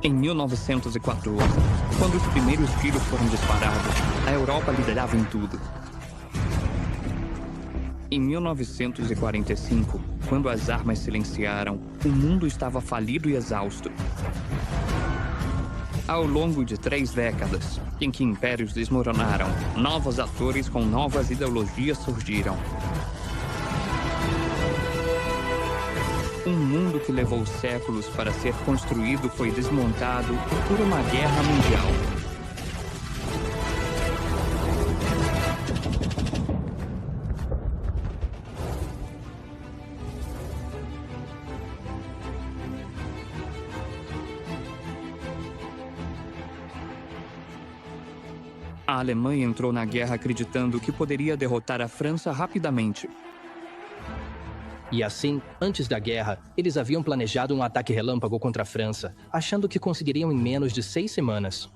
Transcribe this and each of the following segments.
Em 1914, quando os primeiros tiros foram disparados, a Europa liderava em tudo. Em 1945, quando as armas silenciaram, o mundo estava falido e exausto. Ao longo de 3 décadas, em que impérios desmoronaram, novos atores com novas ideologias surgiram. Um mundo que levou séculos para ser construído foi desmontado por uma guerra mundial. A Alemanha entrou na guerra acreditando que poderia derrotar a França rapidamente. E assim, antes da guerra, eles haviam planejado um ataque relâmpago contra a França, achando que conseguiriam em menos de 6 semanas.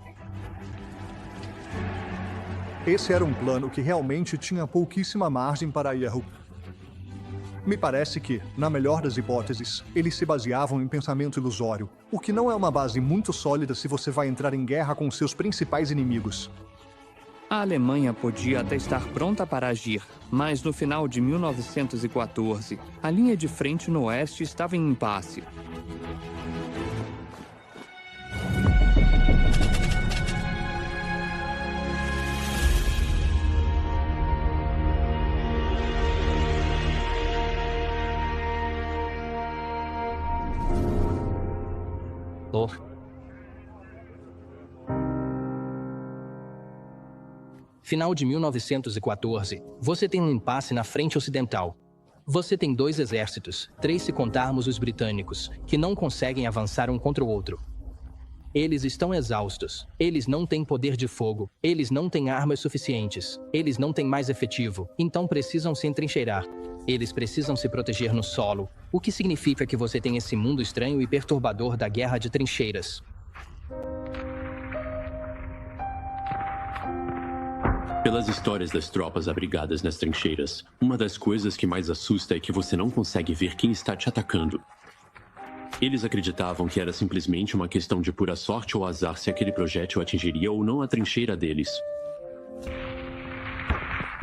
Esse era um plano que realmente tinha pouquíssima margem para erro. Me parece que, na melhor das hipóteses, eles se baseavam em pensamento ilusório, o que não é uma base muito sólida se você vai entrar em guerra com seus principais inimigos. A Alemanha podia até estar pronta para agir, mas no final de 1914, a linha de frente no oeste estava em impasse. Final de 1914, você tem um impasse na frente ocidental. Você tem 2 exércitos, 3 se contarmos os britânicos, que não conseguem avançar um contra o outro. Eles estão exaustos, eles não têm poder de fogo, eles não têm armas suficientes, eles não têm mais efetivo, então precisam se entrincheirar. Eles precisam se proteger no solo, o que significa que você tem esse mundo estranho e perturbador da guerra de trincheiras. Pelas histórias das tropas abrigadas nas trincheiras, uma das coisas que mais assusta é que você não consegue ver quem está te atacando. Eles acreditavam que era simplesmente uma questão de pura sorte ou azar se aquele projétil atingiria ou não a trincheira deles.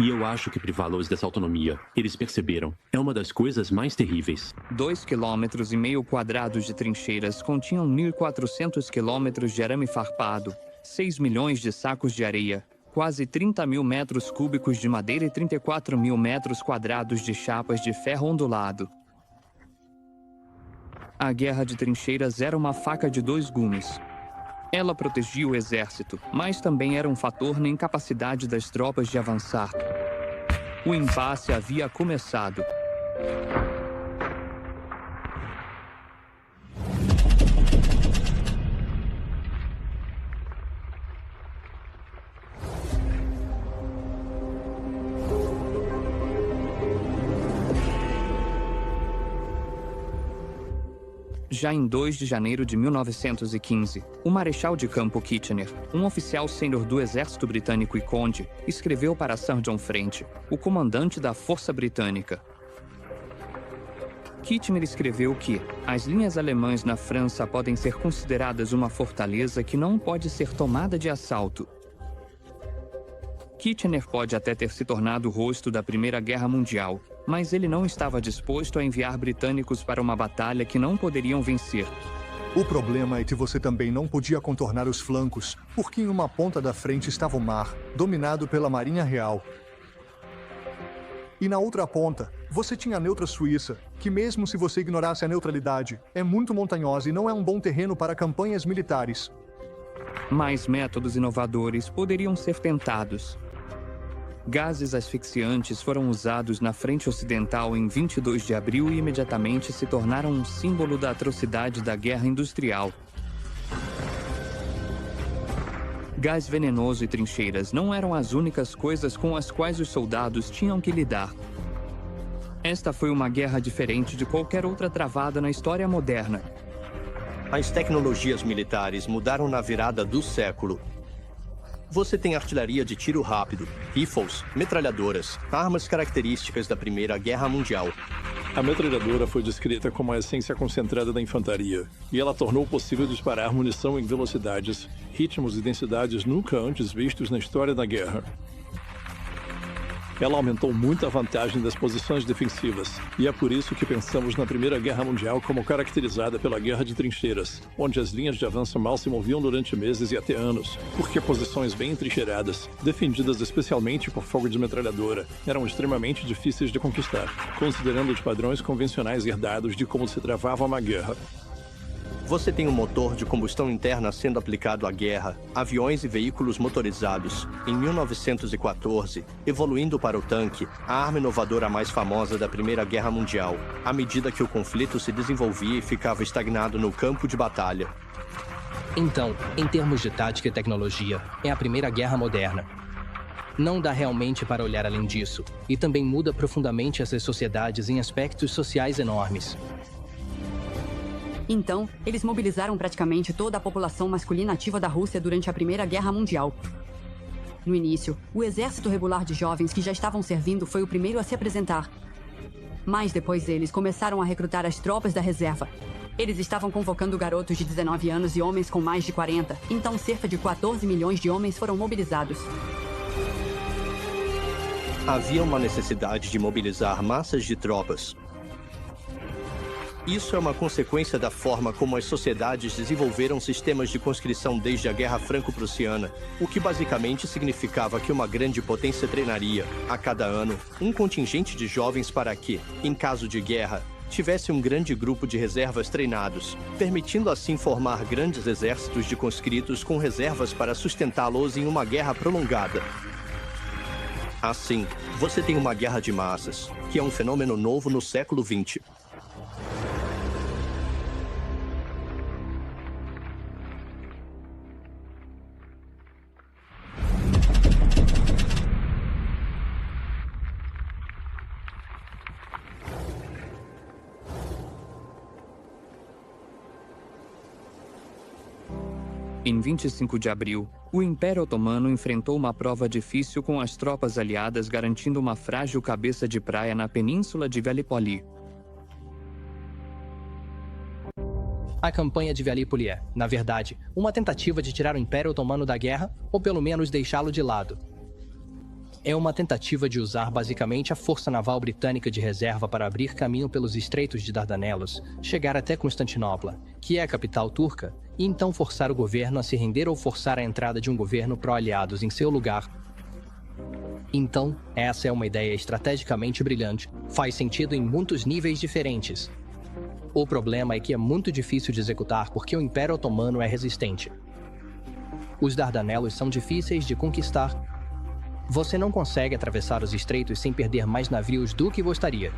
E eu acho que privá-los dessa autonomia, eles perceberam, é uma das coisas mais terríveis. 2,5 km de trincheiras continham 1.400 km de arame farpado, 6 milhões de sacos de areia, quase 30 mil metros cúbicos de madeira e 34 mil metros quadrados de chapas de ferro ondulado. A guerra de trincheiras era uma faca de 2 gumes. Ela protegia o exército, mas também era um fator na incapacidade das tropas de avançar. O impasse havia começado. Já em 2 de janeiro de 1915, o Marechal de Campo Kitchener, um oficial sênior do exército britânico e conde, escreveu para Sir John French, o comandante da Força Britânica. Kitchener escreveu que as linhas alemãs na França podem ser consideradas uma fortaleza que não pode ser tomada de assalto. Kitchener pode até ter se tornado o rosto da Primeira Guerra Mundial, mas ele não estava disposto a enviar britânicos para uma batalha que não poderiam vencer. O problema é que você também não podia contornar os flancos, porque em uma ponta da frente estava o mar, dominado pela Marinha Real. E na outra ponta, você tinha a neutra Suíça, que mesmo se você ignorasse a neutralidade, é muito montanhosa e não é um bom terreno para campanhas militares. Mais métodos inovadores poderiam ser tentados. Gases asfixiantes foram usados na frente ocidental em 22 de abril e imediatamente se tornaram um símbolo da atrocidade da guerra industrial. Gás venenoso e trincheiras não eram as únicas coisas com as quais os soldados tinham que lidar. Esta foi uma guerra diferente de qualquer outra travada na história moderna. As tecnologias militares mudaram na virada do século. Você tem artilharia de tiro rápido, rifles, metralhadoras, armas características da Primeira Guerra Mundial. A metralhadora foi descrita como a essência concentrada da infantaria, e ela tornou possível disparar munição em velocidades, ritmos e densidades nunca antes vistos na história da guerra. Ela aumentou muito a vantagem das posições defensivas, e é por isso que pensamos na Primeira Guerra Mundial como caracterizada pela Guerra de Trincheiras, onde as linhas de avanço mal se moviam durante meses e até anos, porque posições bem entrincheiradas, defendidas especialmente por fogo de metralhadora, eram extremamente difíceis de conquistar, considerando os padrões convencionais herdados de como se travava uma guerra. Você tem um motor de combustão interna sendo aplicado à guerra, aviões e veículos motorizados. Em 1914, evoluindo para o tanque, a arma inovadora mais famosa da Primeira Guerra Mundial, à medida que o conflito se desenvolvia e ficava estagnado no campo de batalha. Então, em termos de tática e tecnologia, é a Primeira Guerra moderna. Não dá realmente para olhar além disso, e também muda profundamente essas sociedades em aspectos sociais enormes. Então, eles mobilizaram praticamente toda a população masculina ativa da Rússia durante a Primeira Guerra Mundial. No início, o exército regular de jovens que já estavam servindo foi o primeiro a se apresentar. Mas depois eles começaram a recrutar as tropas da reserva. Eles estavam convocando garotos de 19 anos e homens com mais de 40, então cerca de 14 milhões de homens foram mobilizados. Havia uma necessidade de mobilizar massas de tropas. Isso é uma consequência da forma como as sociedades desenvolveram sistemas de conscrição desde a Guerra Franco-Prussiana, o que basicamente significava que uma grande potência treinaria, a cada ano, um contingente de jovens para que, em caso de guerra, tivesse um grande grupo de reservas treinados, permitindo assim formar grandes exércitos de conscritos com reservas para sustentá-los em uma guerra prolongada. Assim, você tem uma guerra de massas, que é um fenômeno novo no século XX. Em 25 de abril, o Império Otomano enfrentou uma prova difícil com as tropas aliadas garantindo uma frágil cabeça de praia na península de Gallipoli. A campanha de Gallipoli é, na verdade, uma tentativa de tirar o Império Otomano da guerra, ou pelo menos deixá-lo de lado. É uma tentativa de usar basicamente a força naval britânica de reserva para abrir caminho pelos estreitos de Dardanelos, chegar até Constantinopla, que é a capital turca, e então forçar o governo a se render ou forçar a entrada de um governo pró-aliados em seu lugar. Então, essa é uma ideia estrategicamente brilhante, faz sentido em muitos níveis diferentes. O problema é que é muito difícil de executar porque o Império Otomano é resistente. Os Dardanelos são difíceis de conquistar. Você não consegue atravessar os estreitos sem perder mais navios do que gostaria.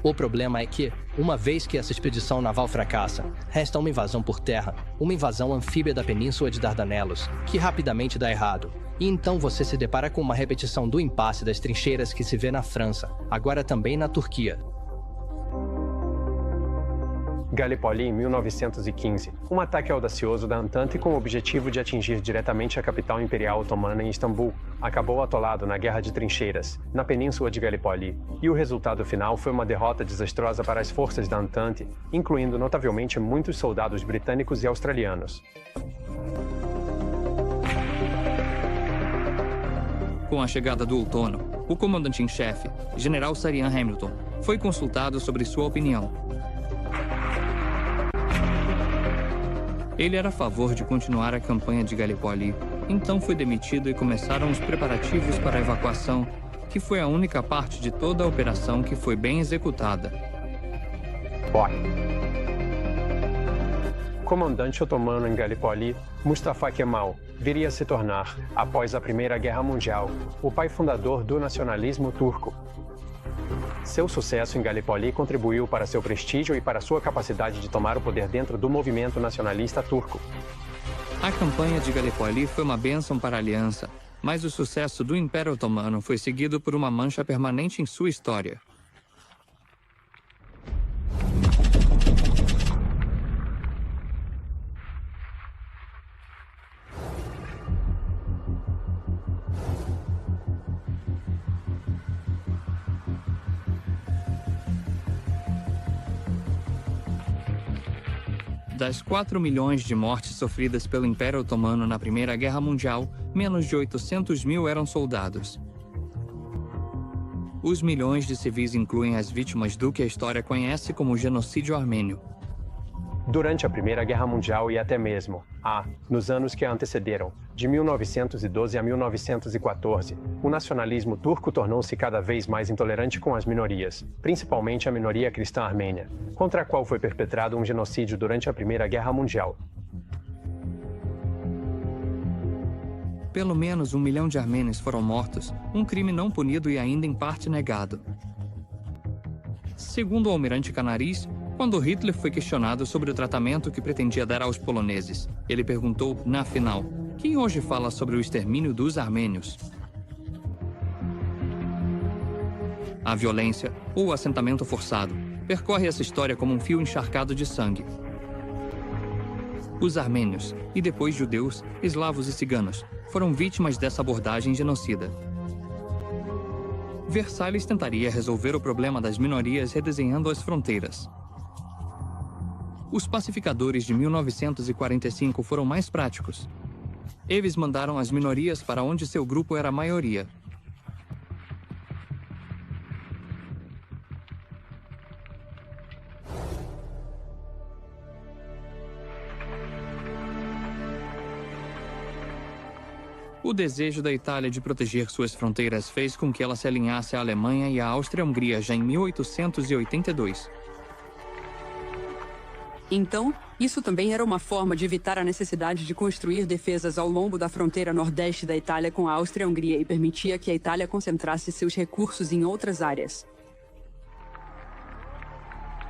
O problema é que, uma vez que essa expedição naval fracassa, resta uma invasão por terra, uma invasão anfíbia da península de Dardanelos, que rapidamente dá errado. E então você se depara com uma repetição do impasse das trincheiras que se vê na França, agora também na Turquia. Gallipoli em 1915, um ataque audacioso da Entente com o objetivo de atingir diretamente a capital imperial otomana em Istambul, acabou atolado na Guerra de Trincheiras, na península de Gallipoli, e o resultado final foi uma derrota desastrosa para as forças da Entente, incluindo notavelmente muitos soldados britânicos e australianos. Com a chegada do outono, o comandante-em-chefe, General Sir Ian Hamilton, foi consultado sobre sua opinião. Ele era a favor de continuar a campanha de Gallipoli, então foi demitido e começaram os preparativos para a evacuação, que foi a única parte de toda a operação que foi bem executada. Comandante otomano em Gallipoli, Mustafa Kemal viria a se tornar, após a Primeira Guerra Mundial, o pai fundador do nacionalismo turco. Seu sucesso em Gallipoli contribuiu para seu prestígio e para sua capacidade de tomar o poder dentro do movimento nacionalista turco. A campanha de Gallipoli foi uma bênção para a aliança, mas o sucesso do Império Otomano foi seguido por uma mancha permanente em sua história. Das 4 milhões de mortes sofridas pelo Império Otomano na Primeira Guerra Mundial, menos de 800 mil eram soldados. Os milhões de civis incluem as vítimas do que a história conhece como genocídio armênio. Durante a Primeira Guerra Mundial e até mesmo nos anos que a antecederam, de 1912 a 1914, o nacionalismo turco tornou-se cada vez mais intolerante com as minorias, principalmente a minoria cristã armênia, contra a qual foi perpetrado um genocídio durante a Primeira Guerra Mundial. Pelo menos 1 milhão de armênios foram mortos, um crime não punido e ainda em parte negado. Segundo o almirante Canaris, quando Hitler foi questionado sobre o tratamento que pretendia dar aos poloneses, ele perguntou, na final, quem hoje fala sobre o extermínio dos armênios? A violência, ou assentamento forçado, percorre essa história como um fio encharcado de sangue. Os armênios, e depois judeus, eslavos e ciganos, foram vítimas dessa abordagem genocida. Versalhes tentaria resolver o problema das minorias redesenhando as fronteiras. Os pacificadores de 1945 foram mais práticos. Eles mandaram as minorias para onde seu grupo era a maioria. O desejo da Itália de proteger suas fronteiras fez com que ela se alinhasse à Alemanha e à Áustria-Hungria já em 1882. Então, isso também era uma forma de evitar a necessidade de construir defesas ao longo da fronteira nordeste da Itália com a Áustria-Hungria e permitia que a Itália concentrasse seus recursos em outras áreas.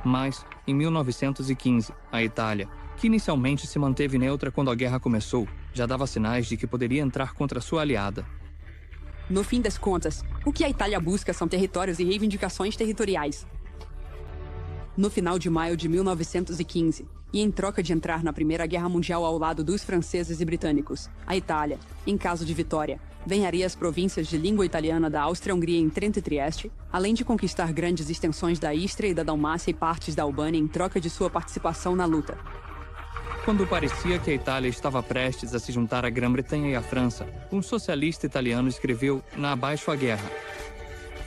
Mas, em 1915, a Itália, que inicialmente se manteve neutra quando a guerra começou, já dava sinais de que poderia entrar contra sua aliada. No fim das contas, o que a Itália busca são territórios e reivindicações territoriais. No final de maio de 1915, e em troca de entrar na Primeira Guerra Mundial ao lado dos franceses e britânicos, a Itália, em caso de vitória, ganharia as províncias de língua italiana da Áustria-Hungria em Trento e Trieste, além de conquistar grandes extensões da Istria e da Dalmácia e partes da Albânia em troca de sua participação na luta. Quando parecia que a Itália estava prestes a se juntar à Grã-Bretanha e à França, um socialista italiano escreveu na Abaixo a Guerra: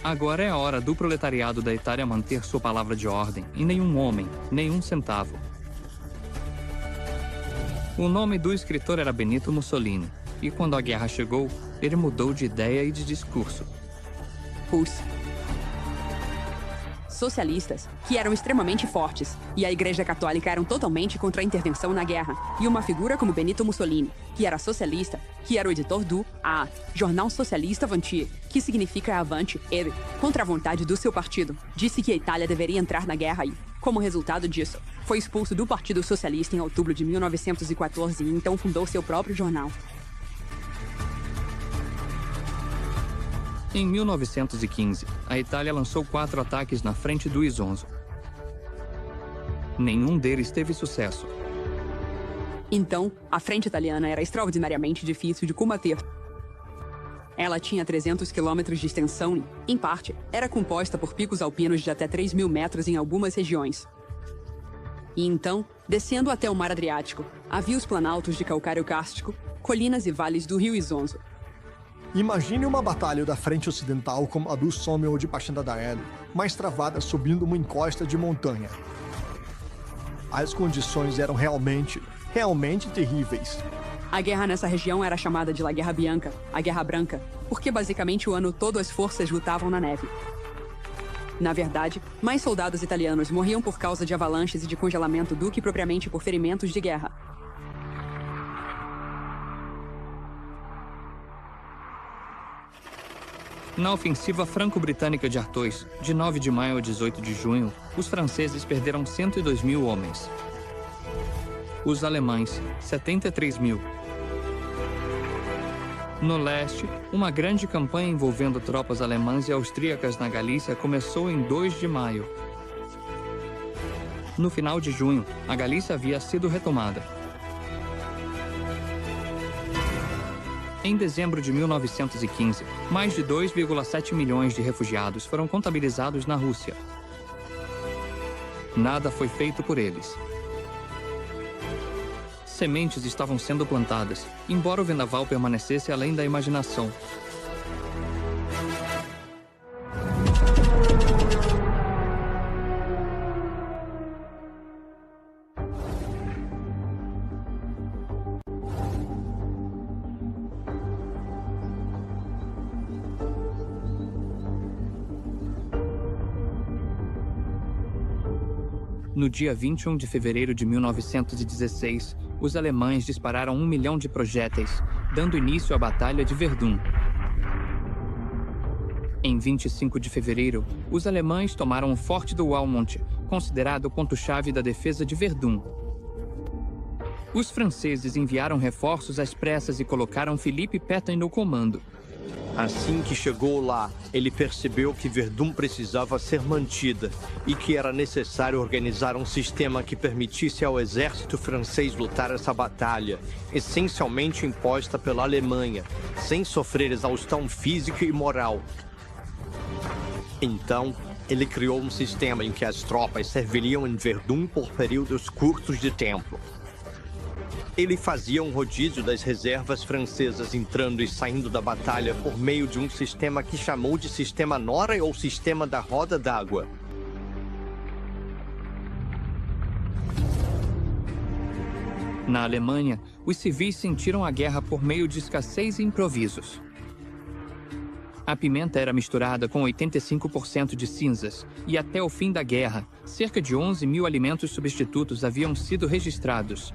agora é a hora do proletariado da Itália manter sua palavra de ordem, e nenhum homem, nenhum centavo. O nome do escritor era Benito Mussolini, e quando a guerra chegou, ele mudou de ideia e de discurso. Os socialistas, que eram extremamente fortes, e a Igreja Católica eram totalmente contra a intervenção na guerra, e uma figura como Benito Mussolini, que era socialista, que era o editor do Jornal Socialista Avanti, que significa Avante, ele, contra a vontade do seu partido, disse que a Itália deveria entrar na guerra e, como resultado disso, foi expulso do Partido Socialista em outubro de 1914 e então fundou seu próprio jornal. Em 1915, a Itália lançou 4 ataques na frente do Isonzo. Nenhum deles teve sucesso. Então, a frente italiana era extraordinariamente difícil de combater. Ela tinha 300 quilômetros de extensão e, em parte, era composta por picos alpinos de até 3.000 metros em algumas regiões. E então, descendo até o Mar Adriático, havia os planaltos de calcário kárstico, colinas e vales do rio Isonzo. Imagine uma batalha da frente ocidental como a do Somme ou de Passchendaele, mais travada subindo uma encosta de montanha. As condições eram realmente terríveis. A guerra nessa região era chamada de La Guerra Bianca, a Guerra Branca, porque basicamente o ano todo as forças lutavam na neve. Na verdade, mais soldados italianos morriam por causa de avalanches e de congelamento do que propriamente por ferimentos de guerra. Na ofensiva franco-britânica de Artois, de 9 de maio a 18 de junho, os franceses perderam 102 mil homens. Os alemães, 73 mil. No leste, uma grande campanha envolvendo tropas alemãs e austríacas na Galícia começou em 2 de maio. No final de junho, a Galícia havia sido retomada. Em dezembro de 1915, mais de 2,7 milhões de refugiados foram contabilizados na Rússia. Nada foi feito por eles. Sementes estavam sendo plantadas, embora o vendaval permanecesse além da imaginação. No dia 21 de fevereiro de 1916, os alemães dispararam 1 milhão de projéteis, dando início à Batalha de Verdun. Em 25 de fevereiro, os alemães tomaram o Forte do Walmont, considerado o ponto-chave da defesa de Verdun. Os franceses enviaram reforços às pressas e colocaram Philippe Pétain no comando. Assim que chegou lá, ele percebeu que Verdun precisava ser mantida e que era necessário organizar um sistema que permitisse ao exército francês lutar essa batalha, essencialmente imposta pela Alemanha, sem sofrer exaustão física e moral. Então, ele criou um sistema em que as tropas serviriam em Verdun por períodos curtos de tempo. Ele fazia um rodízio das reservas francesas entrando e saindo da batalha por meio de um sistema que chamou de Sistema Nora ou Sistema da Roda d'Água. Na Alemanha, os civis sentiram a guerra por meio de escassez e improvisos. A pimenta era misturada com 85% de cinzas, e até o fim da guerra, cerca de 11 mil alimentos substitutos haviam sido registrados.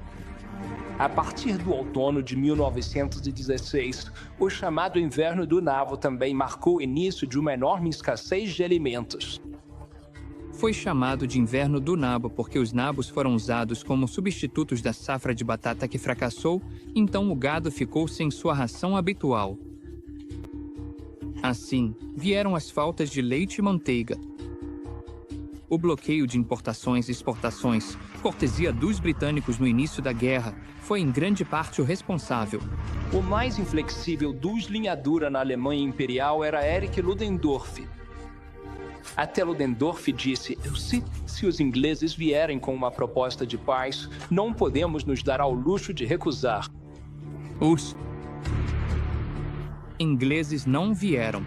A partir do outono de 1916, o chamado Inverno do Nabo também marcou o início de uma enorme escassez de alimentos. Foi chamado de Inverno do Nabo porque os nabos foram usados como substitutos da safra de batata que fracassou, então o gado ficou sem sua ração habitual. Assim, vieram as faltas de leite e manteiga. O bloqueio de importações e exportações, cortesia dos britânicos no início da guerra, foi em grande parte o responsável. O mais inflexível dos linhadura na Alemanha Imperial era Erich Ludendorff. Até Ludendorff disse: se os ingleses vierem com uma proposta de paz, não podemos nos dar ao luxo de recusar. Os ingleses não vieram.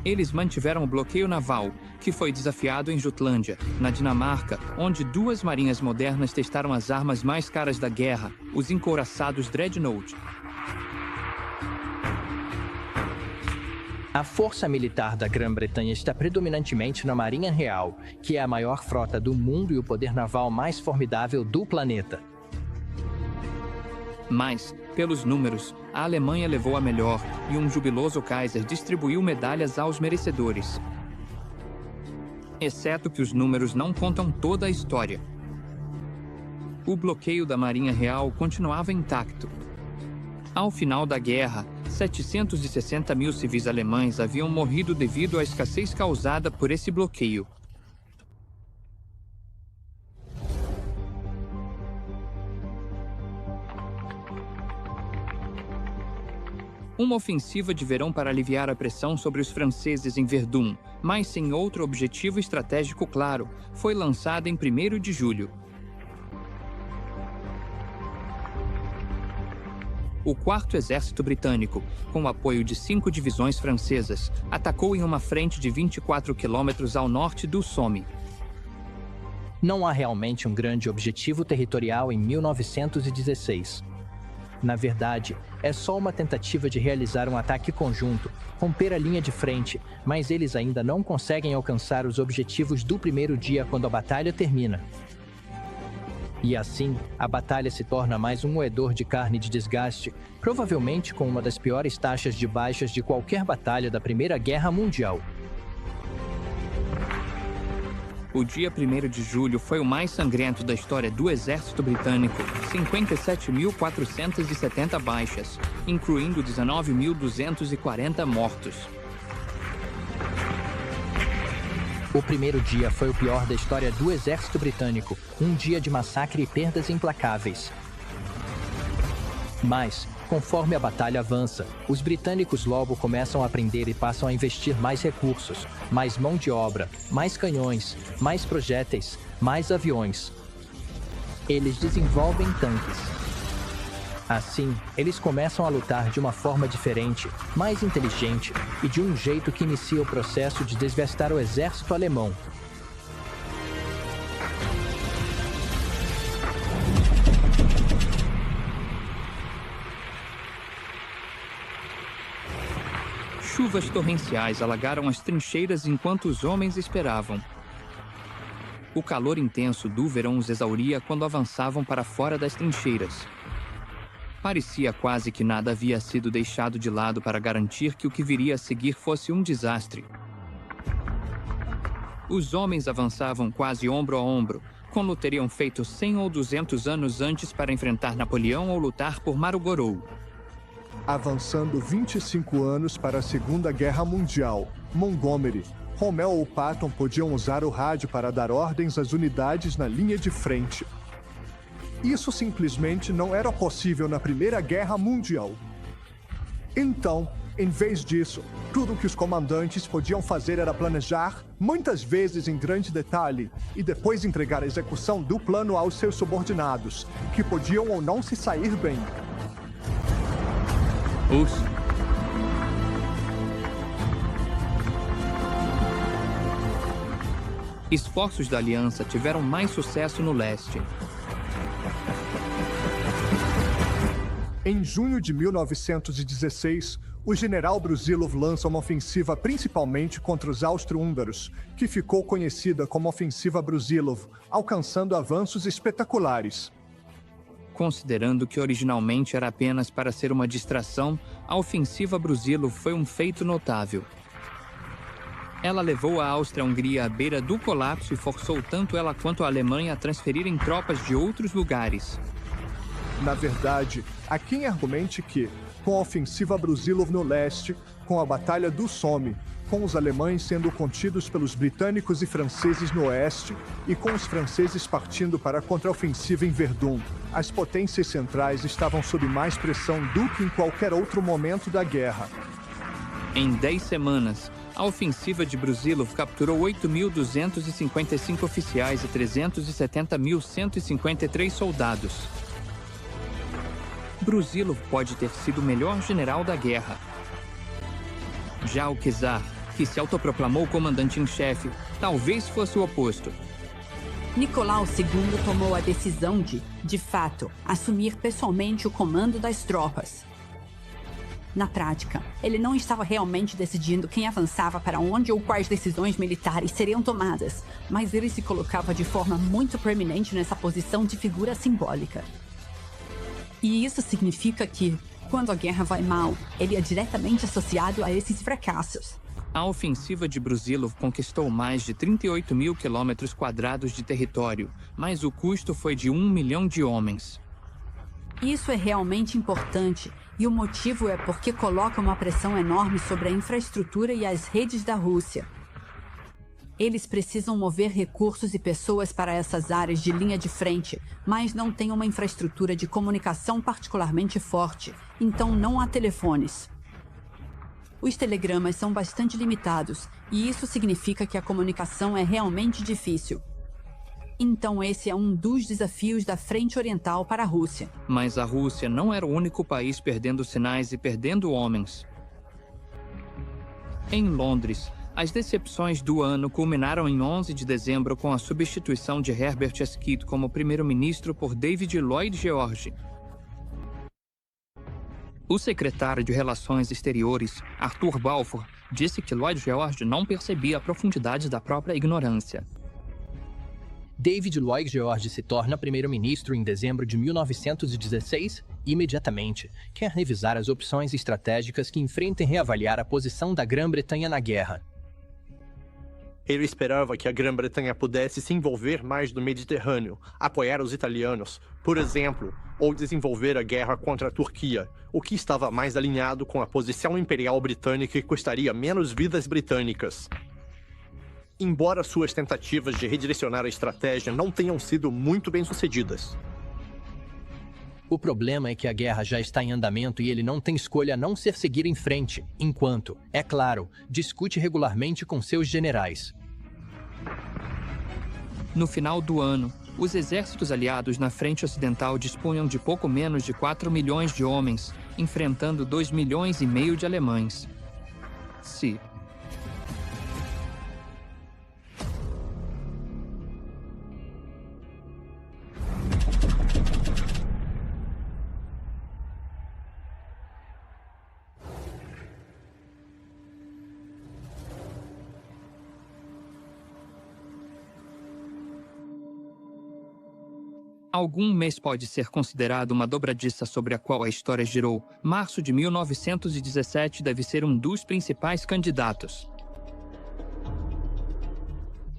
Eles mantiveram o bloqueio naval, que foi desafiado em Jutlândia, na Dinamarca, onde 2 marinhas modernas testaram as armas mais caras da guerra, os encouraçados Dreadnought. A força militar da Grã-Bretanha está predominantemente na Marinha Real, que é a maior frota do mundo e o poder naval mais formidável do planeta. Mas, pelos números, a Alemanha levou a melhor e um jubiloso Kaiser distribuiu medalhas aos merecedores. Exceto que os números não contam toda a história. O bloqueio da Marinha Real continuava intacto. Ao final da guerra, 760 mil civis alemães haviam morrido devido à escassez causada por esse bloqueio. Uma ofensiva de verão para aliviar a pressão sobre os franceses em Verdun, mas sem outro objetivo estratégico claro, foi lançada em 1º de julho. O 4º Exército Britânico, com o apoio de 5 divisões francesas, atacou em uma frente de 24 quilômetros ao norte do Somme. Não há realmente um grande objetivo territorial em 1916. Na verdade, é só uma tentativa de realizar um ataque conjunto, romper a linha de frente, mas eles ainda não conseguem alcançar os objetivos do primeiro dia quando a batalha termina. E assim, a batalha se torna mais um moedor de carne de desgaste, provavelmente com uma das piores taxas de baixas de qualquer batalha da Primeira Guerra Mundial. O dia 1º de julho foi o mais sangrento da história do exército britânico, 57.470 baixas, incluindo 19.240 mortos. O primeiro dia foi o pior da história do exército britânico, um dia de massacre e perdas implacáveis. Mas, conforme a batalha avança, os britânicos logo começam a aprender e passam a investir mais recursos, mais mão de obra, mais canhões, mais projéteis, mais aviões. Eles desenvolvem tanques. Assim, eles começam a lutar de uma forma diferente, mais inteligente e de um jeito que inicia o processo de desgastar o exército alemão. Chuvas torrenciais alagaram as trincheiras enquanto os homens esperavam. O calor intenso do verão os exauria quando avançavam para fora das trincheiras. Parecia quase que nada havia sido deixado de lado para garantir que o que viria a seguir fosse um desastre. Os homens avançavam quase ombro a ombro, como teriam feito 100 ou 200 anos antes para enfrentar Napoleão ou lutar por Marlborough. Avançando 25 anos para a Segunda Guerra Mundial, Montgomery, Rommel ou Patton podiam usar o rádio para dar ordens às unidades na linha de frente. Isso simplesmente não era possível na Primeira Guerra Mundial. Então, em vez disso, tudo o que os comandantes podiam fazer era planejar, muitas vezes em grande detalhe, e depois entregar a execução do plano aos seus subordinados, que podiam ou não se sair bem. Esforços da aliança tiveram mais sucesso no leste. Em junho de 1916, o general Brusilov lança uma ofensiva principalmente contra os austro-húngaros, que ficou conhecida como Ofensiva Brusilov, alcançando avanços espetaculares. Considerando que originalmente era apenas para ser uma distração, a ofensiva Brusilov foi um feito notável. Ela levou a Áustria-Hungria à beira do colapso e forçou tanto ela quanto a Alemanha a transferirem tropas de outros lugares. Na verdade, há quem argumente que, com a ofensiva Brusilov no leste, com a Batalha do Somme, com os alemães sendo contidos pelos britânicos e franceses no oeste, e com os franceses partindo para a contraofensiva em Verdun, as potências centrais estavam sob mais pressão do que em qualquer outro momento da guerra. Em 10 semanas, a ofensiva de Brusilov capturou 8.255 oficiais e 370.153 soldados. Brusilov pode ter sido o melhor general da guerra. Já o czar, que se autoproclamou comandante em chefe, talvez fosse o oposto. Nicolau II tomou a decisão de fato, assumir pessoalmente o comando das tropas. Na prática, ele não estava realmente decidindo quem avançava para onde ou quais decisões militares seriam tomadas, mas ele se colocava de forma muito proeminente nessa posição de figura simbólica. E isso significa que, quando a guerra vai mal, ele é diretamente associado a esses fracassos. A ofensiva de Brusilov conquistou mais de 38 mil quilômetros quadrados de território, mas o custo foi de 1 milhão de homens. Isso é realmente importante, e o motivo é porque coloca uma pressão enorme sobre a infraestrutura e as redes da Rússia. Eles precisam mover recursos e pessoas para essas áreas de linha de frente, mas não têm uma infraestrutura de comunicação particularmente forte, então não há telefones. Os telegramas são bastante limitados, e isso significa que a comunicação é realmente difícil. Então esse é um dos desafios da Frente Oriental para a Rússia. Mas a Rússia não era o único país perdendo sinais e perdendo homens. Em Londres, as decepções do ano culminaram em 11 de dezembro com a substituição de Herbert Asquith como primeiro-ministro por David Lloyd George. O secretário de Relações Exteriores, Arthur Balfour, disse que Lloyd George não percebia a profundidade da própria ignorância. David Lloyd George se torna primeiro-ministro em dezembro de 1916 e, imediatamente, quer revisar as opções estratégicas que enfrentam e reavaliar a posição da Grã-Bretanha na guerra. Ele esperava que a Grã-Bretanha pudesse se envolver mais no Mediterrâneo, apoiar os italianos, por exemplo, ou desenvolver a guerra contra a Turquia, o que estava mais alinhado com a posição imperial britânica e custaria menos vidas britânicas. Embora suas tentativas de redirecionar a estratégia não tenham sido muito bem-sucedidas. O problema é que a guerra já está em andamento e ele não tem escolha a não ser seguir em frente, enquanto, é claro, discute regularmente com seus generais. No final do ano, Os exércitos aliados na frente ocidental dispunham de pouco menos de 4 milhões de homens, enfrentando 2,5 milhões de alemães. Algum mês pode ser considerado uma dobradiça sobre a qual a história girou. Março de 1917 deve ser um dos principais candidatos.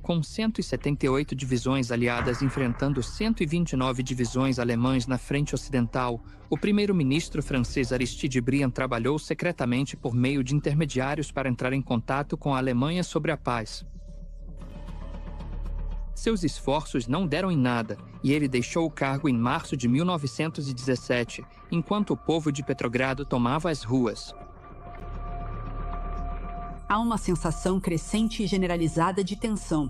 Com 178 divisões aliadas enfrentando 129 divisões alemãs na frente ocidental, o primeiro-ministro francês Aristide Briand trabalhou secretamente por meio de intermediários para entrar em contato com a Alemanha sobre a paz. Seus esforços não deram em nada, e ele deixou o cargo em março de 1917, enquanto o povo de Petrogrado tomava as ruas. Há uma sensação crescente e generalizada de tensão.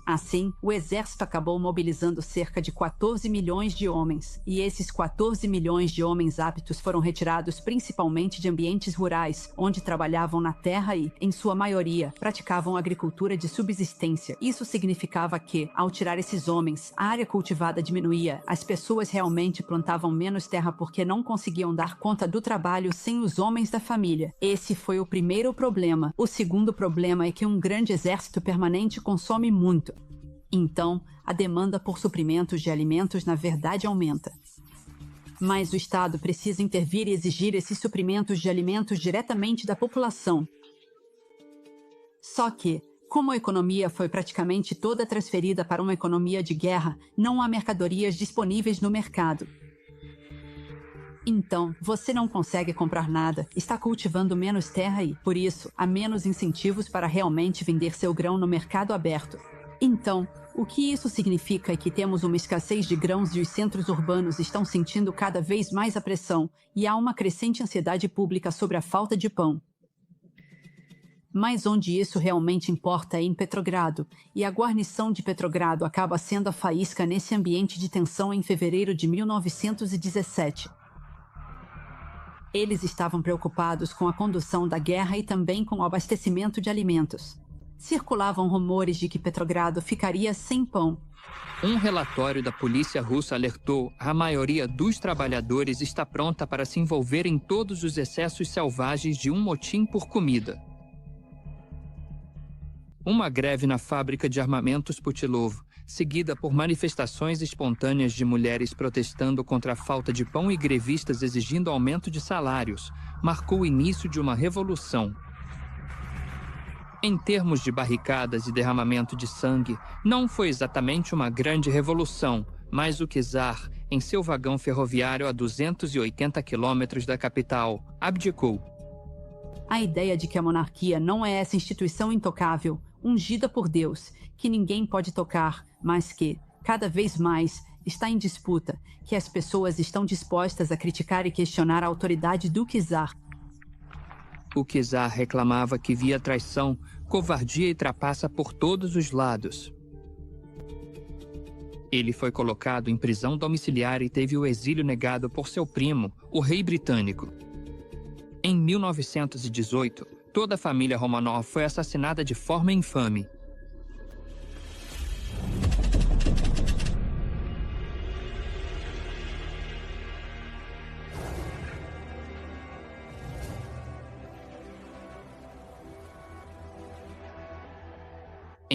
Assim, o exército acabou mobilizando cerca de 14 milhões de homens, e esses 14 milhões de homens aptos foram retirados principalmente de ambientes rurais, onde trabalhavam na terra e, em sua maioria, praticavam agricultura de subsistência. Isso significava que, ao tirar esses homens, a área cultivada diminuía, as pessoas realmente plantavam menos terra porque não conseguiam dar conta do trabalho sem os homens da família. Esse foi o primeiro problema. O segundo problema é que um grande exército permanente consome muito. Então, a demanda por suprimentos de alimentos na verdade aumenta. Mas o Estado precisa intervir e exigir esses suprimentos de alimentos diretamente da população. Só que, como a economia foi praticamente toda transferida para uma economia de guerra, não há mercadorias disponíveis no mercado. Então, você não consegue comprar nada, está cultivando menos terra e, por isso, há menos incentivos para realmente vender seu grão no mercado aberto. Então, o que isso significa é que temos uma escassez de grãos e os centros urbanos estão sentindo cada vez mais a pressão, e há uma crescente ansiedade pública sobre a falta de pão. Mas onde isso realmente importa é em Petrogrado, e a guarnição de Petrogrado acaba sendo a faísca nesse ambiente de tensão em fevereiro de 1917. Eles estavam preocupados com a condução da guerra e também com o abastecimento de alimentos. Circulavam rumores de que Petrogrado ficaria sem pão. Um relatório da polícia russa alertou: a maioria dos trabalhadores está pronta para se envolver em todos os excessos selvagens de um motim por comida. Uma greve na fábrica de armamentos Putilov, seguida por manifestações espontâneas de mulheres protestando contra a falta de pão e grevistas exigindo aumento de salários, marcou o início de uma revolução. Em termos de barricadas e derramamento de sangue, não foi exatamente uma grande revolução, mas o czar, em seu vagão ferroviário a 280 quilômetros da capital, abdicou. A ideia de que a monarquia não é essa instituição intocável, ungida por Deus, que ninguém pode tocar, mas que, cada vez mais, está em disputa, que as pessoas estão dispostas a criticar e questionar a autoridade do czar. O czar reclamava que via traição, covardia e trapaça por todos os lados. Ele foi colocado em prisão domiciliar e teve o exílio negado por seu primo, o rei britânico. Em 1918, toda a família Romanov foi assassinada de forma infame.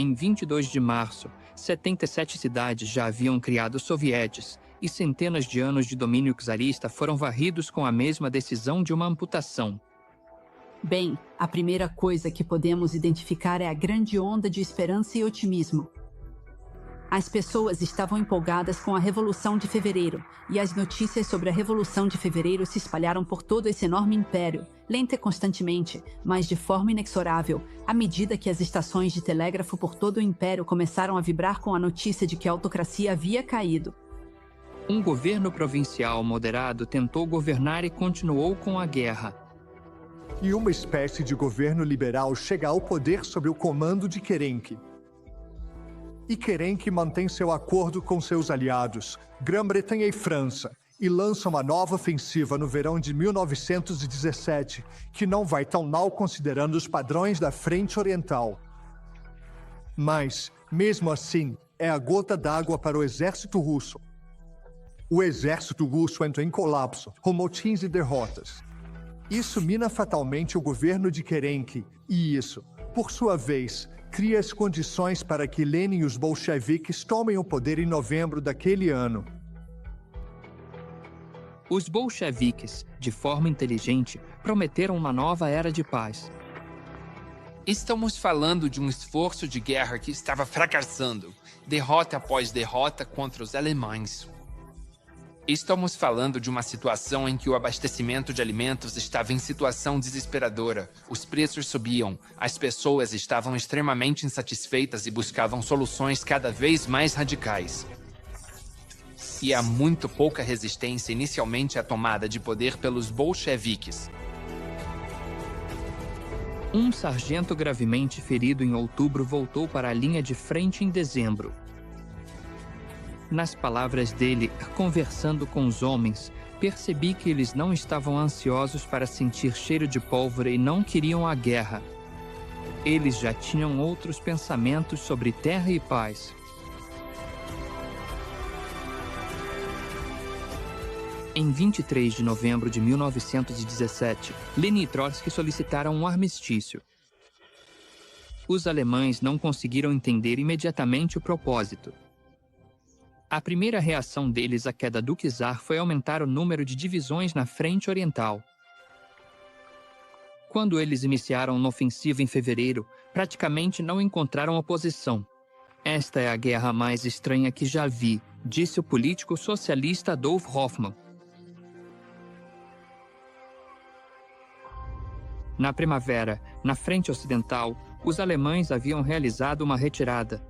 Em 22 de março, 77 cidades já haviam criado sovietes, e centenas de anos de domínio czarista foram varridos com a mesma decisão de uma amputação. Bem, a primeira coisa que podemos identificar é a grande onda de esperança e otimismo. As pessoas estavam empolgadas com a Revolução de Fevereiro, e as notícias sobre a Revolução de Fevereiro se espalharam por todo esse enorme império, lenta e constantemente, mas de forma inexorável, à medida que as estações de telégrafo por todo o império começaram a vibrar com a notícia de que a autocracia havia caído. Um governo provincial moderado tentou governar e continuou com a guerra. E uma espécie de governo liberal chega ao poder sob o comando de Kerenc. E Kerenk mantém seu acordo com seus aliados, Grã-Bretanha e França, e lança uma nova ofensiva no verão de 1917, que não vai tão mal considerando os padrões da Frente Oriental. Mas, mesmo assim, é a gota d'água para o exército russo. O exército russo entra em colapso, com motins e derrotas. Isso mina fatalmente o governo de Kerenk, e isso, por sua vez, cria as condições para que Lenin e os bolcheviques tomem o poder em novembro daquele ano. Os bolcheviques, de forma inteligente, prometeram uma nova era de paz. Estamos falando de um esforço de guerra que estava fracassando, derrota após derrota contra os alemães. Estamos falando de uma situação em que o abastecimento de alimentos estava em situação desesperadora, os preços subiam, as pessoas estavam extremamente insatisfeitas e buscavam soluções cada vez mais radicais. E há muito pouca resistência inicialmente à tomada de poder pelos bolcheviques. Um sargento gravemente ferido em outubro voltou para a linha de frente em dezembro. Nas palavras dele, conversando com os homens, percebi que eles não estavam ansiosos para sentir cheiro de pólvora e não queriam a guerra. Eles já tinham outros pensamentos sobre terra e paz. Em 23 de novembro de 1917, Lenin e Trotsky solicitaram um armistício. Os alemães não conseguiram entender imediatamente o propósito. A primeira reação deles à queda do czar foi aumentar o número de divisões na frente oriental. Quando eles iniciaram uma ofensiva em fevereiro, praticamente não encontraram oposição. Esta é a guerra mais estranha que já vi, disse o político socialista Adolf Hoffmann. Na primavera, na frente ocidental, os alemães haviam realizado uma retirada.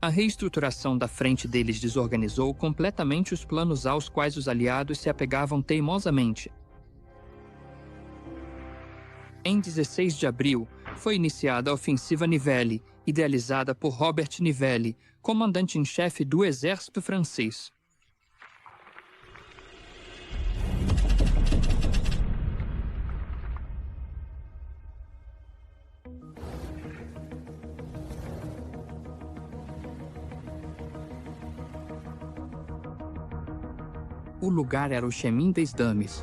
A reestruturação da frente deles desorganizou completamente os planos aos quais os aliados se apegavam teimosamente. Em 16 de abril, foi iniciada a ofensiva Nivelle, idealizada por Robert Nivelle, comandante-em-chefe do exército francês. O lugar era o Chemin des Dames.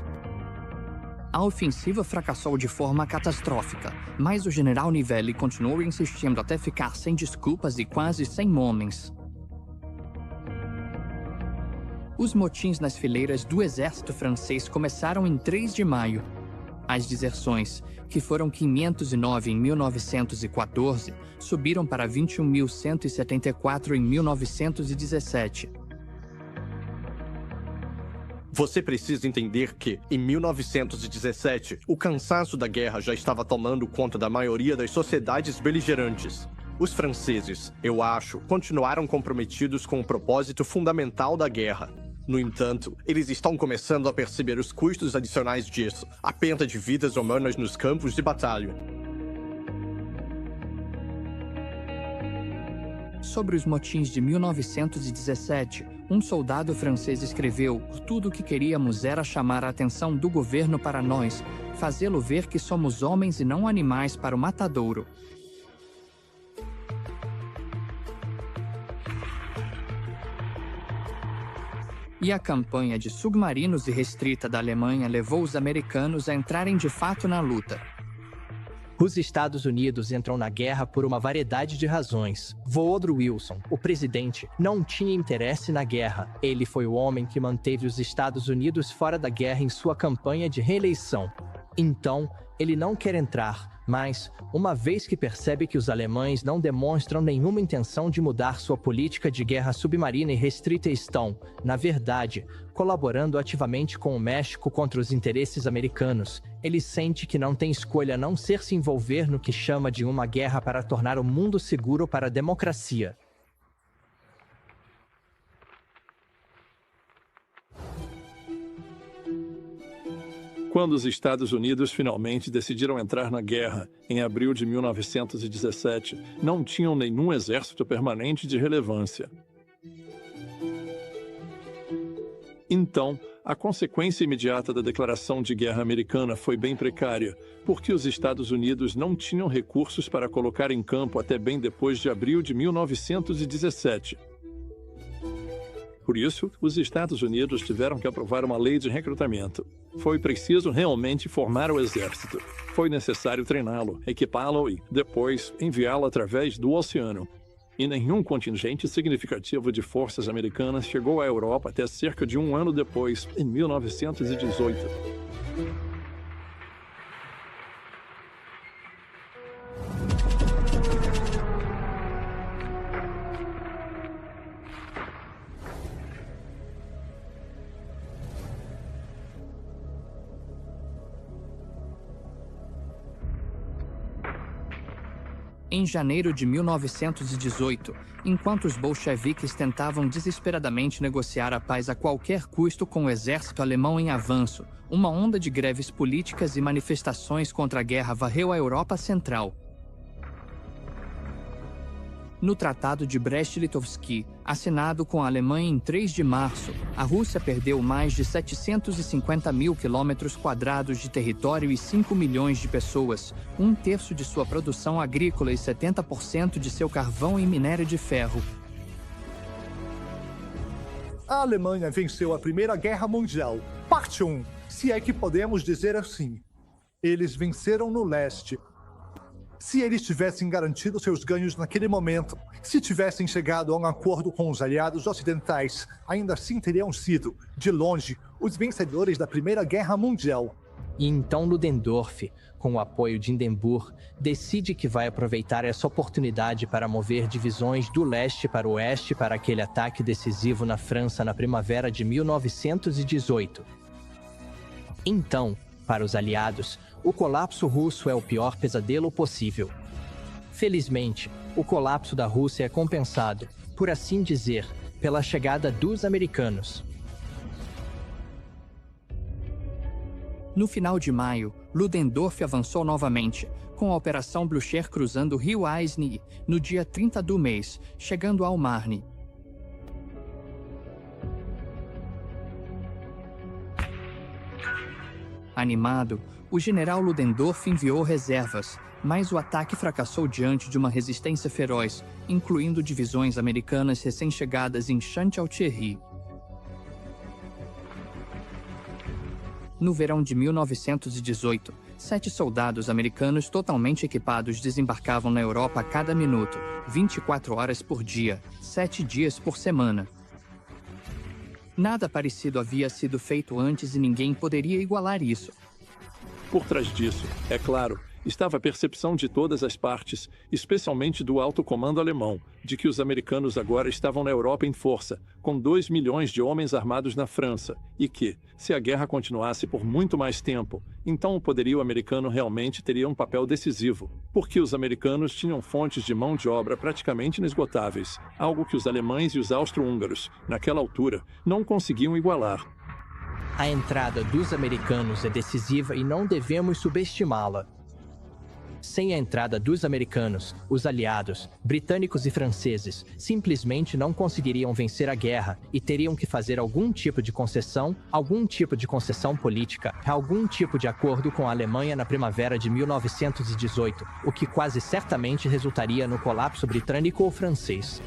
A ofensiva fracassou de forma catastrófica, mas o general Nivelle continuou insistindo até ficar sem desculpas e quase sem homens. Os motins nas fileiras do exército francês começaram em 3 de maio. As deserções, que foram 509 em 1914, subiram para 21.174 em 1917. Você precisa entender que, em 1917, o cansaço da guerra já estava tomando conta da maioria das sociedades beligerantes. Os franceses, eu acho, continuaram comprometidos com o propósito fundamental da guerra. No entanto, eles estão começando a perceber os custos adicionais disso, a perda de vidas humanas nos campos de batalha. Sobre os motins de 1917, um soldado francês escreveu: "Tudo o que queríamos era chamar a atenção do governo para nós, fazê-lo ver que somos homens e não animais para o matadouro." E a campanha de submarinos irrestrita da Alemanha levou os americanos a entrarem de fato na luta. Os Estados Unidos entram na guerra por uma variedade de razões. Woodrow Wilson, o presidente, não tinha interesse na guerra. Ele foi o homem que manteve os Estados Unidos fora da guerra em sua campanha de reeleição. Então, ele não quer entrar, mas, uma vez que percebe que os alemães não demonstram nenhuma intenção de mudar sua política de guerra submarina e restrita e estão, na verdade, colaborando ativamente com o México contra os interesses americanos, ele sente que não tem escolha a não ser se envolver no que chama de uma guerra para tornar o mundo seguro para a democracia. Quando os Estados Unidos finalmente decidiram entrar na guerra, em abril de 1917, não tinham nenhum exército permanente de relevância. Então, a consequência imediata da declaração de guerra americana foi bem precária, porque os Estados Unidos não tinham recursos para colocar em campo até bem depois de abril de 1917. Por isso, os Estados Unidos tiveram que aprovar uma lei de recrutamento. Foi preciso realmente formar o exército. Foi necessário treiná-lo, equipá-lo e, depois, enviá-lo através do oceano. E nenhum contingente significativo de forças americanas chegou à Europa até cerca de um ano depois, em 1918. Em janeiro de 1918, enquanto os bolcheviques tentavam desesperadamente negociar a paz a qualquer custo com o exército alemão em avanço, uma onda de greves políticas e manifestações contra a guerra varreu a Europa Central. No Tratado de Brest-Litovsk, assinado com a Alemanha em 3 de março, a Rússia perdeu mais de 750 mil quilômetros quadrados de território e 5 milhões de pessoas, 1/3 de sua produção agrícola e 70% de seu carvão e minério de ferro. A Alemanha venceu a Primeira Guerra Mundial. Parte 1. Se é que podemos dizer assim. Eles venceram no leste. Se eles tivessem garantido seus ganhos naquele momento, se tivessem chegado a um acordo com os aliados ocidentais, ainda assim teriam sido, de longe, os vencedores da Primeira Guerra Mundial. E então Ludendorff, com o apoio de Hindenburg, decide que vai aproveitar essa oportunidade para mover divisões do leste para o oeste para aquele ataque decisivo na França na primavera de 1918. Então, para os aliados, o colapso russo é o pior pesadelo possível. Felizmente, o colapso da Rússia é compensado, por assim dizer, pela chegada dos americanos. No final de maio, Ludendorff avançou novamente, com a Operação Blücher cruzando o rio Aisne no dia 30 do mês, chegando ao Marne. Animado, o general Ludendorff enviou reservas, mas o ataque fracassou diante de uma resistência feroz, incluindo divisões americanas recém-chegadas em Chantilly. No verão de 1918, 7 soldados americanos totalmente equipados desembarcavam na Europa a cada minuto, 24 horas por dia, 7 dias por semana. Nada parecido havia sido feito antes e ninguém poderia igualar isso. Por trás disso, é claro, estava a percepção de todas as partes, especialmente do alto comando alemão, de que os americanos agora estavam na Europa em força, com 2 milhões de homens armados na França, e que, se a guerra continuasse por muito mais tempo, então o poderio americano realmente teria um papel decisivo, porque os americanos tinham fontes de mão de obra praticamente inesgotáveis, algo que os alemães e os austro-húngaros, naquela altura, não conseguiam igualar. A entrada dos americanos é decisiva e não devemos subestimá-la. Sem a entrada dos americanos, os aliados, britânicos e franceses, simplesmente não conseguiriam vencer a guerra e teriam que fazer algum tipo de concessão política, algum tipo de acordo com a Alemanha na primavera de 1918, o que quase certamente resultaria no colapso britânico ou francês.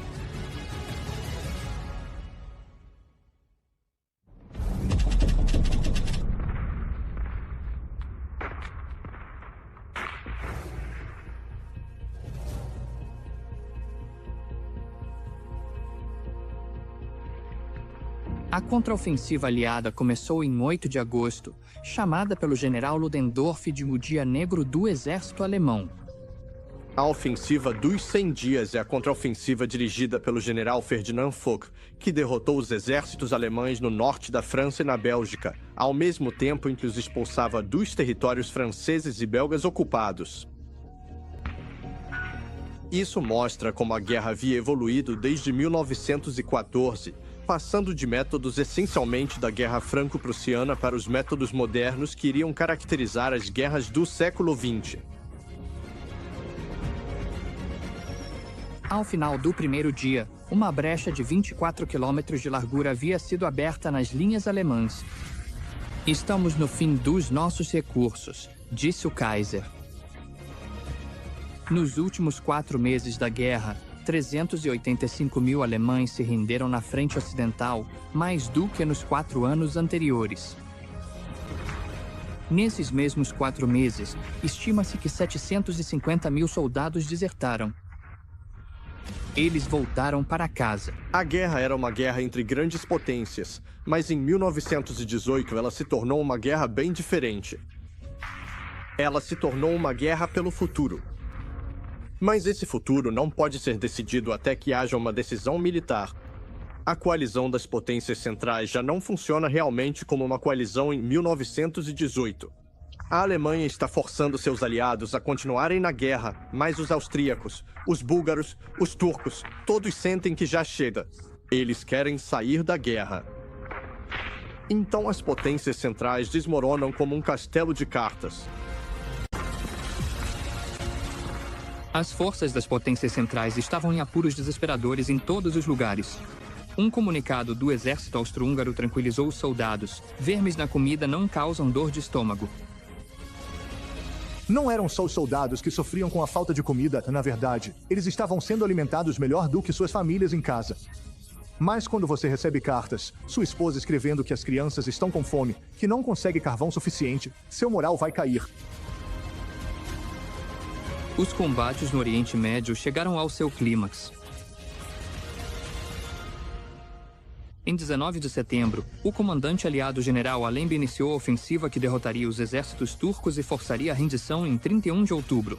A contraofensiva aliada começou em 8 de agosto, chamada pelo general Ludendorff de o Dia Negro do Exército Alemão. A ofensiva dos 100 dias é a contraofensiva dirigida pelo general Ferdinand Foch, que derrotou os exércitos alemães no norte da França e na Bélgica, ao mesmo tempo em que os expulsava dos territórios franceses e belgas ocupados. Isso mostra como a guerra havia evoluído desde 1914, passando de métodos essencialmente da Guerra Franco-Prussiana para os métodos modernos que iriam caracterizar as guerras do século XX. Ao final do primeiro dia, uma brecha de 24 quilômetros de largura havia sido aberta nas linhas alemãs. Estamos no fim dos nossos recursos, disse o Kaiser. Nos últimos 4 meses da guerra, 385 mil alemães se renderam na frente ocidental, mais do que nos 4 anos anteriores. Nesses mesmos 4 meses, estima-se que 750 mil soldados desertaram. Eles voltaram para casa. A guerra era uma guerra entre grandes potências, mas em 1918 ela se tornou uma guerra bem diferente. Ela se tornou uma guerra pelo futuro. Mas esse futuro não pode ser decidido até que haja uma decisão militar. A coalizão das potências centrais já não funciona realmente como uma coalizão em 1918. A Alemanha está forçando seus aliados a continuarem na guerra, mas os austríacos, os búlgaros, os turcos, todos sentem que já chega. Eles querem sair da guerra. Então as potências centrais desmoronam como um castelo de cartas. As forças das potências centrais estavam em apuros desesperadores em todos os lugares. Um comunicado do exército austro-húngaro tranquilizou os soldados. Vermes na comida não causam dor de estômago. Não eram só os soldados que sofriam com a falta de comida, na verdade. Eles estavam sendo alimentados melhor do que suas famílias em casa. Mas quando você recebe cartas, sua esposa escrevendo que as crianças estão com fome, que não consegue carvão suficiente, seu moral vai cair. Os combates no Oriente Médio chegaram ao seu clímax. Em 19 de setembro, o comandante aliado general Allenby iniciou a ofensiva que derrotaria os exércitos turcos e forçaria a rendição em 31 de outubro.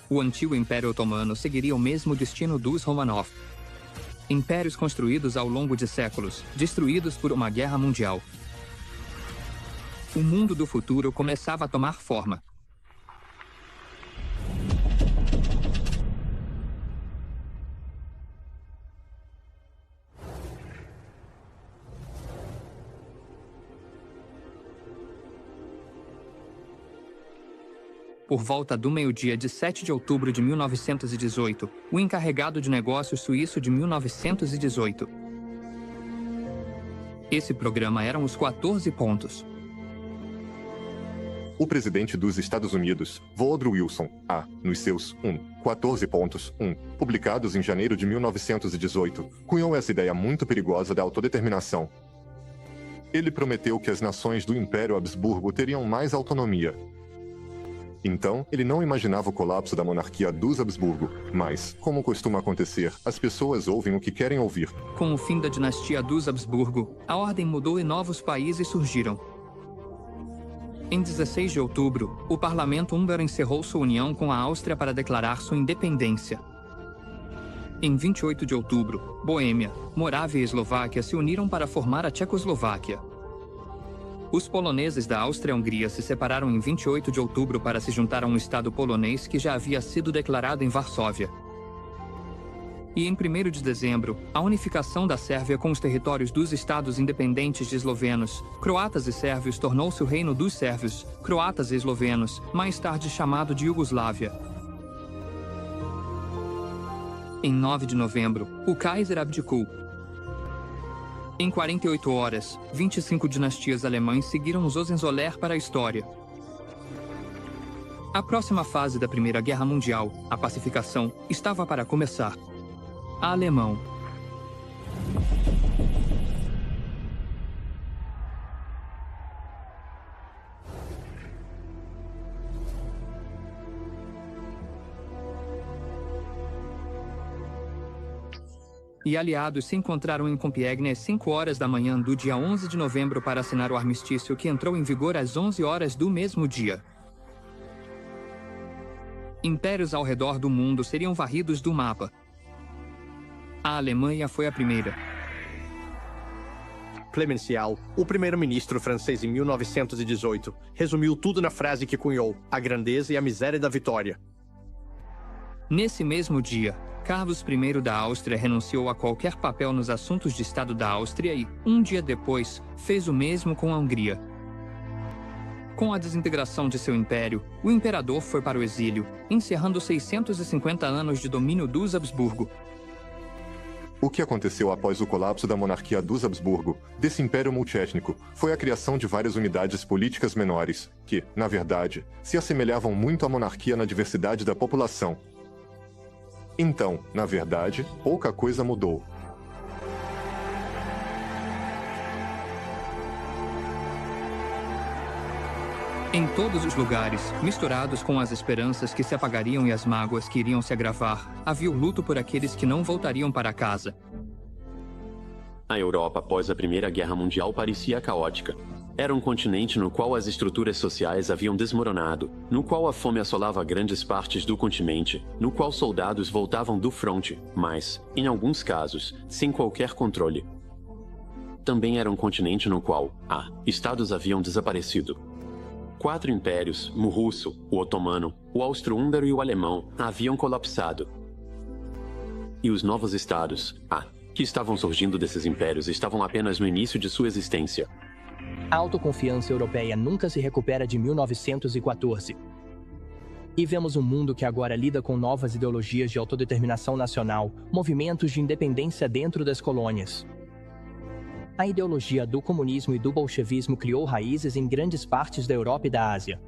O antigo Império Otomano seguiria o mesmo destino dos Romanov. Impérios construídos ao longo de séculos, destruídos por uma guerra mundial. O mundo do futuro começava a tomar forma. Por volta do meio-dia de 7 de outubro de 1918, o encarregado de negócios suíço de 1918. Esse programa eram os 14 pontos. O presidente dos Estados Unidos, Woodrow Wilson, nos seus 14 pontos, publicados em janeiro de 1918, cunhou essa ideia muito perigosa da autodeterminação. Ele prometeu que as nações do Império Habsburgo teriam mais autonomia. Então, ele não imaginava o colapso da monarquia dos Habsburgo, mas, como costuma acontecer, as pessoas ouvem o que querem ouvir. Com o fim da dinastia dos Habsburgo, a ordem mudou e novos países surgiram. Em 16 de outubro, o parlamento húngaro encerrou sua união com a Áustria para declarar sua independência. Em 28 de outubro, Boêmia, Morávia e Eslováquia se uniram para formar a Tchecoslováquia. Os poloneses da Áustria-Hungria se separaram em 28 de outubro para se juntar a um estado polonês que já havia sido declarado em Varsóvia. E em 1º de dezembro, a unificação da Sérvia com os territórios dos estados independentes de eslovenos, croatas e sérvios tornou-se o Reino dos Sérvios, croatas e eslovenos, mais tarde chamado de Iugoslávia. Em 9 de novembro, o Kaiser abdicou. Em 48 horas, 25 dinastias alemãs seguiram os Hohenzollern para a história. A próxima fase da Primeira Guerra Mundial, a pacificação, estava para começar. Alemão. E aliados se encontraram em Compiègne às 5 horas da manhã do dia 11 de novembro para assinar o armistício que entrou em vigor às 11 horas do mesmo dia. Impérios ao redor do mundo seriam varridos do mapa. A Alemanha foi a primeira. Clemenceau, o primeiro-ministro francês em 1918, resumiu tudo na frase que cunhou: a grandeza e a miséria da vitória. Nesse mesmo dia, Carlos I da Áustria renunciou a qualquer papel nos assuntos de Estado da Áustria e, um dia depois, fez o mesmo com a Hungria. Com a desintegração de seu império, o imperador foi para o exílio, encerrando 650 anos de domínio dos Habsburgo. O que aconteceu após o colapso da monarquia dos Habsburgo, desse império multiétnico, foi a criação de várias unidades políticas menores, que, na verdade, se assemelhavam muito à monarquia na diversidade da população. Então, na verdade, pouca coisa mudou. Em todos os lugares, misturados com as esperanças que se apagariam e as mágoas que iriam se agravar, havia o luto por aqueles que não voltariam para casa. A Europa após a Primeira Guerra Mundial parecia caótica. Era um continente no qual as estruturas sociais haviam desmoronado, no qual a fome assolava grandes partes do continente, no qual soldados voltavam do fronte, mas, em alguns casos, sem qualquer controle. Também era um continente no qual, estados haviam desaparecido. 4 impérios, o russo, o otomano, o austro-húngaro e o alemão, haviam colapsado. E os novos estados, que estavam surgindo desses impérios estavam apenas no início de sua existência. A autoconfiança europeia nunca se recupera de 1914. E vemos um mundo que agora lida com novas ideologias de autodeterminação nacional, movimentos de independência dentro das colônias. A ideologia do comunismo e do bolchevismo criou raízes em grandes partes da Europa e da Ásia.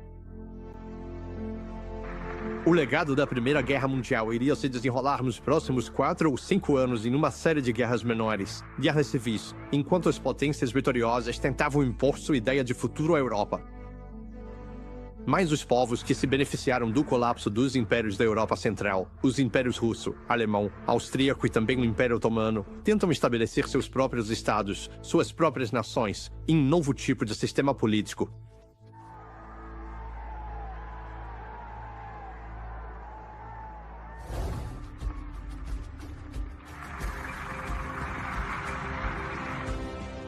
O legado da Primeira Guerra Mundial iria se desenrolar nos próximos 4 ou 5 anos em uma série de guerras menores, guerras civis, enquanto as potências vitoriosas tentavam impor sua ideia de futuro à Europa. Mas os povos que se beneficiaram do colapso dos impérios da Europa Central, os impérios russo, alemão, austríaco e também o Império Otomano, tentam estabelecer seus próprios estados, suas próprias nações, em um novo tipo de sistema político.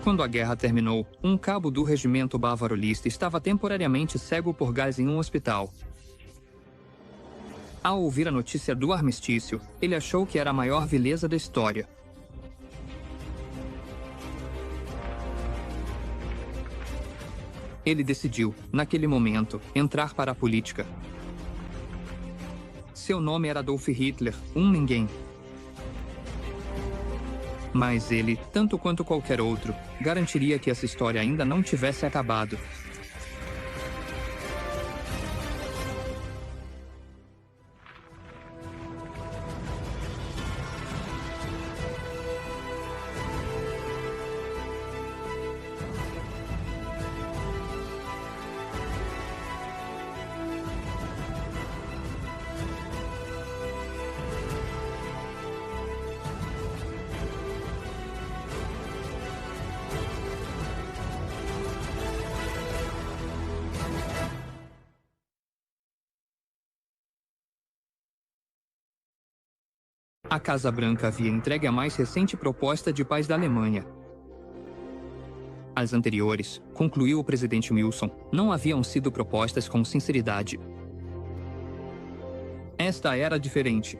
Quando a guerra terminou, um cabo do regimento bávarolista estava temporariamente cego por gás em um hospital. Ao ouvir a notícia do armistício, ele achou que era a maior vileza da história. Ele decidiu, naquele momento, entrar para a política. Seu nome era Adolf Hitler, um ninguém. Mas ele, tanto quanto qualquer outro, garantiria que essa história ainda não tivesse acabado. A Casa Branca havia entregue a mais recente proposta de paz da Alemanha. As anteriores, concluiu o presidente Wilson, não haviam sido propostas com sinceridade. Esta era diferente.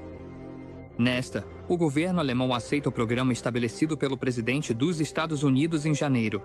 Nesta, o governo alemão aceita o programa estabelecido pelo presidente dos Estados Unidos em janeiro.